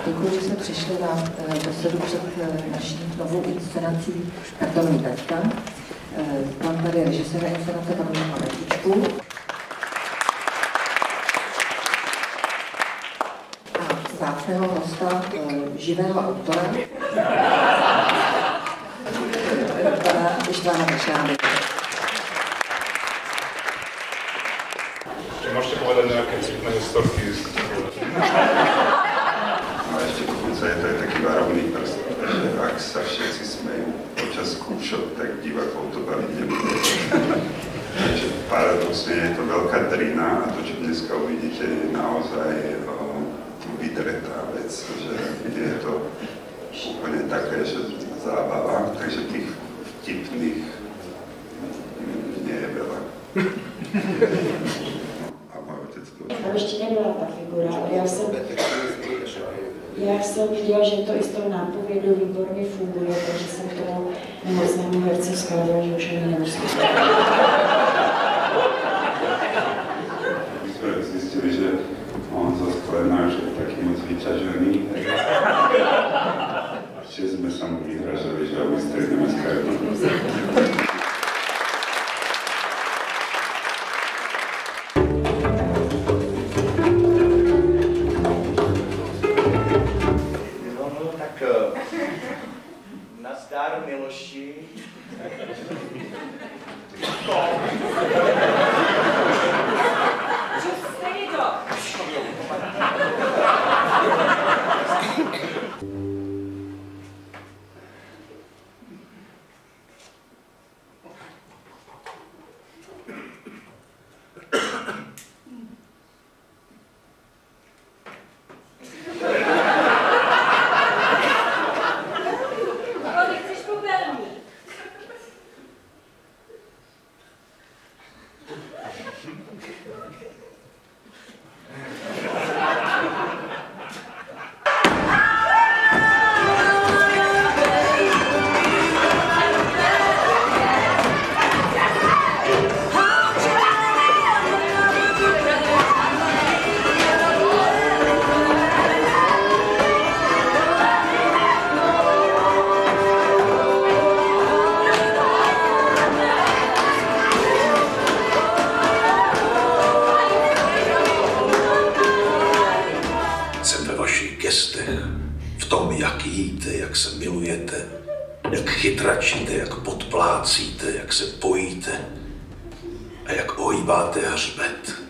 Děkuji, že jsme přišli na besedu před naší novou inscenací Kartonní Petka. Mám tady režiséra inscenace pana Matičku. A vzácného hosta, živého autora, pana Ištvána Pešány. Môžete povedať nejaké citné historky? No ešte dokonca je to aj taký varovný prst, že ak sa všetci smejú počas skúšok, tak divákov to baviť nebude. Takže paradoxne je to veľká drina a to, čo dneska uvidíte, je naozaj vydretá vec, že je to úplne také, že zábava, takže tých vtipných nie je veľa. Tam ještě nebyla ta figura, ale já jsem viděla, že to i z toho nápovědu výborně funguje, takže jsem toho nemocnému herce vzkázala, že už ani nemusím. My jsme zjistili, že on zo Sklena už je taký moc vyťažený, že jsme sa mu vyhražali, že ho vystredneme z kartu. Nazdar, Miloši. V tom, jak jíte, jak se milujete, jak chytračíte, jak podplácíte, jak se pojíte a jak ohýbáte hřbet.